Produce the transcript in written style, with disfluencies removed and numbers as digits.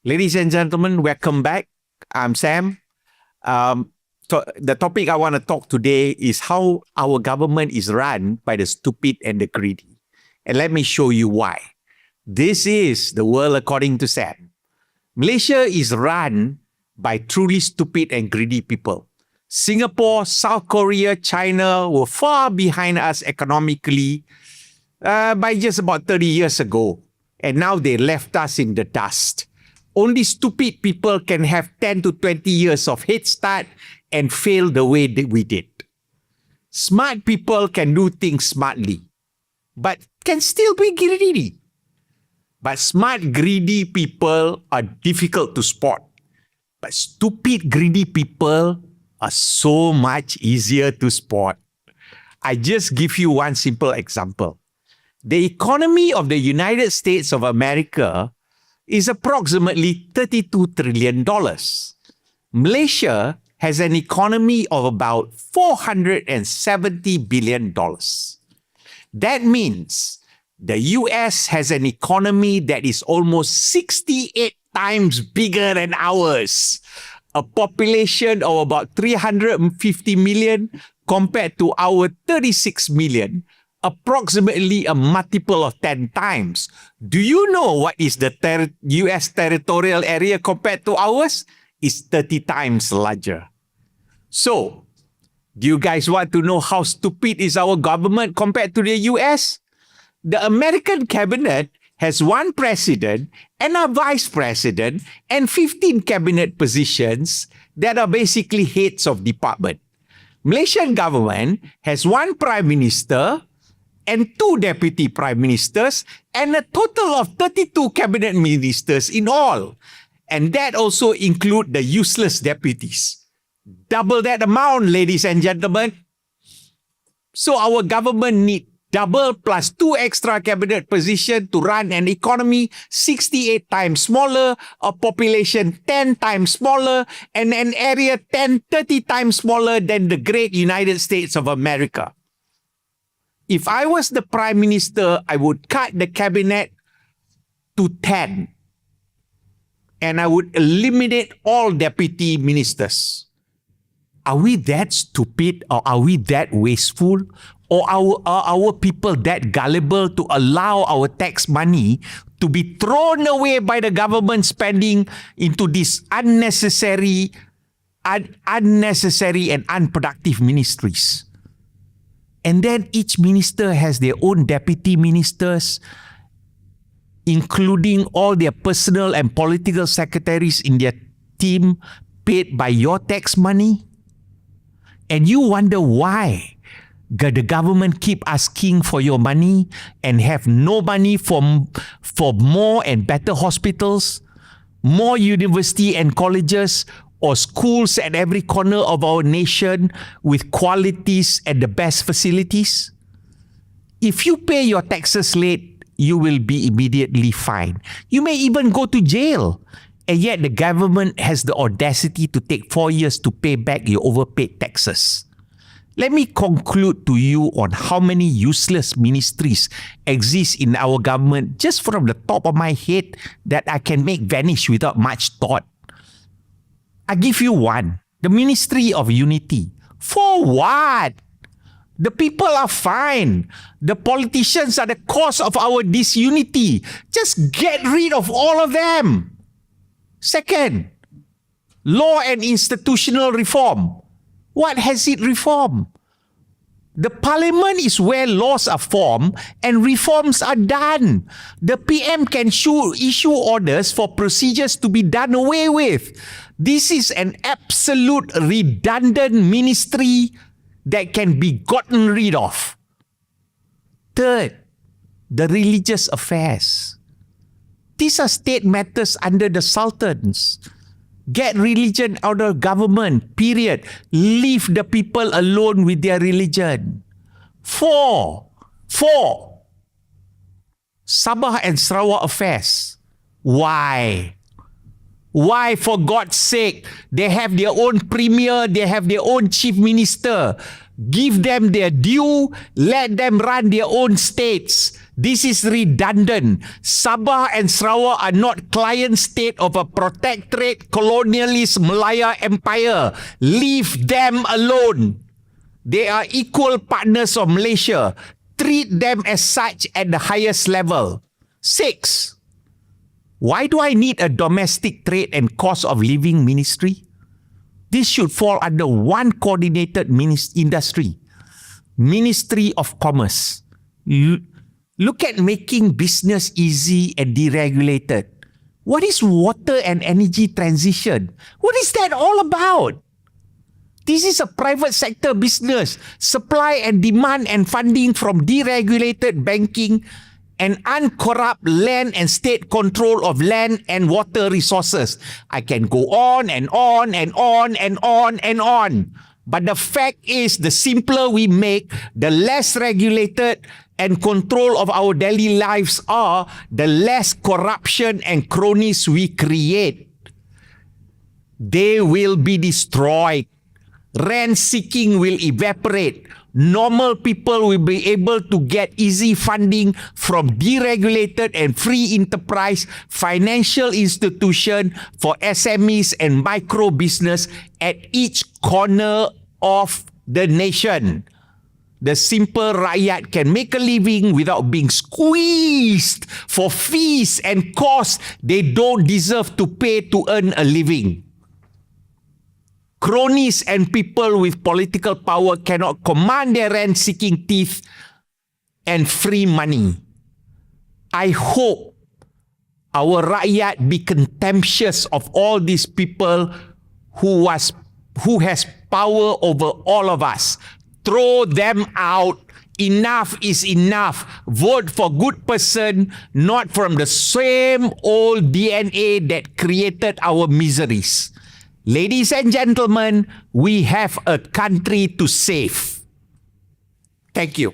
Ladies and gentlemen, welcome back. I'm Sam. The topic I want to talk today is how our government is run by the stupid and the greedy. And let me show you why. This is the world according to Sam. Malaysia is run by truly stupid and greedy people. Singapore, South Korea, China were far behind us economically by just about 30 years ago. And now they left us in the dust. Only stupid people can have 10 to 20 years of head start and fail the way that we did. Smart people can do things smartly, but can still be greedy. But smart, greedy people are difficult to spot. But stupid, greedy people are so much easier to spot. I just give you one simple example. The economy of the United States of America is approximately $32 trillion. Malaysia has an economy of about $470 billion. That means the US has an economy that is almost 68 times bigger than ours. A population of about 350 million compared to our 36 million. Approximately a multiple of 10 times. Do you know what is the US territorial area compared to ours? It's 30 times larger. So, do you guys want to know how stupid is our government compared to the US? The American cabinet has one president and a vice president and 15 cabinet positions that are basically heads of department. Malaysian government has one prime minister and 2 deputy prime ministers, and a total of 32 cabinet ministers in all. And that also include the useless deputies. Double that amount, ladies and gentlemen. So our government need double plus 2 extra cabinet positions to run an economy 68 times smaller, a population 10 times smaller, and an area 30 times smaller than the great United States of America. If I was the prime minister, I would cut the cabinet to 10. And I would eliminate all deputy ministers. Are we that stupid, or are we that wasteful? Or are our people that gullible to allow our tax money to be thrown away by the government spending into these unnecessary and unproductive ministries? And then each minister has their own deputy ministers, including all their personal and political secretaries in their team paid by your tax money. And you wonder why the government keep asking for your money and have no money for more and better hospitals, more university and colleges, or schools at every corner of our nation with qualities and the best facilities? If you pay your taxes late, you will be immediately fined. You may even go to jail. And yet the government has the audacity to take 4 years to pay back your overpaid taxes. Let me conclude to you on how many useless ministries exist in our government just from the top of my head that I can make vanish without much thought. I give you one, the Ministry of Unity. For what? The people are fine. The politicians are the cause of our disunity. Just get rid of all of them. Second, law and institutional reform. What has it reformed? The parliament is where laws are formed and reforms are done. The PM can issue orders for procedures to be done away with. This is an absolute redundant ministry that can be gotten rid of. Third, the religious affairs. These are state matters under the sultans. Get religion out of government, period. Leave the people alone with their religion. Four, Sabah and Sarawak affairs. Why? Why, for God's sake? They have their own premier, they have their own chief minister. Give them their due, let them run their own states. This is redundant. Sabah and Sarawak are not client state of a protectorate colonialist Malaya empire. Leave them alone. They are equal partners of Malaysia. Treat them as such at the highest level. 6. Why do I need a domestic trade and cost of living ministry? This should fall under one coordinated industry. Ministry of Commerce. Look at making business easy and deregulated. What is water and energy transition? What is that all about? This is a private sector business. Supply and demand and funding from deregulated banking and uncorrupt land and state control of land and water resources. I can go on and on and on and on and on. But the fact is, the simpler we make, the less regulated and control of our daily lives are, the less corruption and cronies we create. They will be destroyed. Rent-seeking will evaporate. Normal people will be able to get easy funding from deregulated and free enterprise financial institution for SMEs and micro business at each corner of the nation. The simple rakyat can make a living without being squeezed for fees and costs they don't deserve to pay to earn a living. Cronies and people with political power cannot command their rent-seeking teeth and free money. I hope our rakyat be contemptuous of all these people who has power over all of us. Throw them out. Enough is enough. Vote for good person, not from the same old DNA that created our miseries. Ladies and gentlemen, we have a country to save. Thank you.